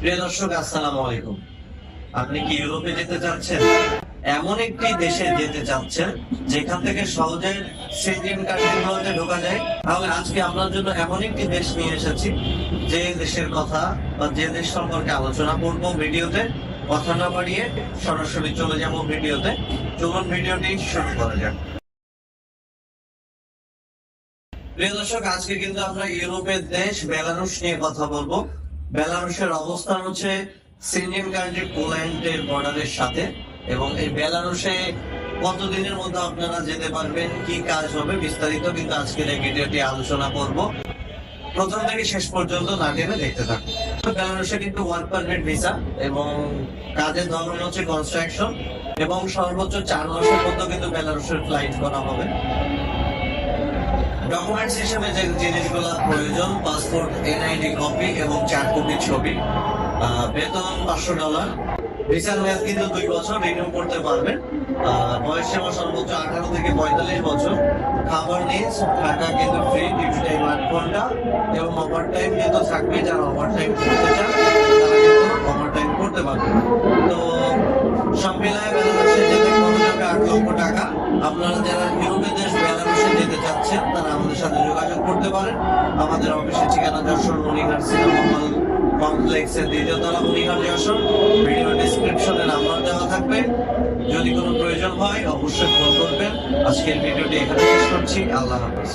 প্রিয় দর্শক, আসসালামু আলাইকুম। আপনি কি ইউরোপে যেতে চাচ্ছেন? এমন একটি দেশে যেতে চাচ্ছেন যেখান থেকে সহজে সেনজেন কান্ট্রিগুলোতে ঢোকা যায়? তাহলে আজকে আপনার জন্য এমন একটি দেশ নিয়ে এসেছি, যে দেশের কথা বা যে দেশ সম্পর্কে আলোচনা করব ভিডিওতে। কথা না বাড়িয়ে সরাসরি চলে যাব ভিডিওতে। চলুন ভিডিওটি শুরু করা যাক। প্রিয় দর্শক, আজকে কিন্তু আমরা ইউরোপের দেশ বেলারুশ নিয়ে কথা বলবো। বেলারুশের অবস্থান হচ্ছে সেনজেন কান্ট্রি পোল্যান্ডের বর্ডারের সাথে, এবং এই বেলারুশে কতদিনের মধ্যে আপনারা যেতে পারবেন, কি কাজ হবে, বিস্তারিত কিন্তু আজকের এই ভিডিওটি আলোচনা করব। প্রথম থেকে শেষ পর্যন্ত না টেনে দেখতে থাকুন। বেলারুশে কিন্তু ওয়ার্ক পারমিট ভিসা এবং কাজের ধরন হচ্ছে কনস্ট্রাকশন, এবং সর্বোচ্চ 4 মাসের মধ্যে কিন্তু বেলারুশের ফ্লাইট করা হবে। ডকুমেন্টস হিসেবে যে জিনিসগুলো প্রয়োজন: পাসপোর্ট, এনআইডি কপি এবং 4 কপি ছবি। বেতন $500। ভিসার মেয়াদ কিন্তু 2 বছর, রিনিউ করতে পারবেন। বয়স সীমা সর্বোচ্চ 18 থেকে 45 বছর। খাবার নিয়ে থাকা কিন্তু ফ্রি, ডিউটি টাইম 8 ঘন্টা এবং ওভার টাইম কিন্তু থাকবে। যারা ওভার টাইম করতে চান তারা কিন্তু ওভার টাইম করতে পারবে। তো সব মিলায় বেলারুশে যেতে খরচ হবে $8 লক্ষ। আপনারা যারা ইউরোপের দেশ বেলারুশে যেতে চাচ্ছেন তারা আমাদের সাথে যোগাযোগ করতে পারেন। আমাদের অফিসের ঠিকানা যশোর মনিহার সিনেমা হল কমপ্লেক্সের 2য় তলা, মনিহার যশোর। ভিডিও ডেসক্রিপশনে নাম্বার দেওয়া থাকবে। যদি কোনো প্রয়োজন হয় অবশ্যই ফোন করবেন। আজকের ভিডিওটি এখানে শেষ করছি। আল্লাহ হাফেজ।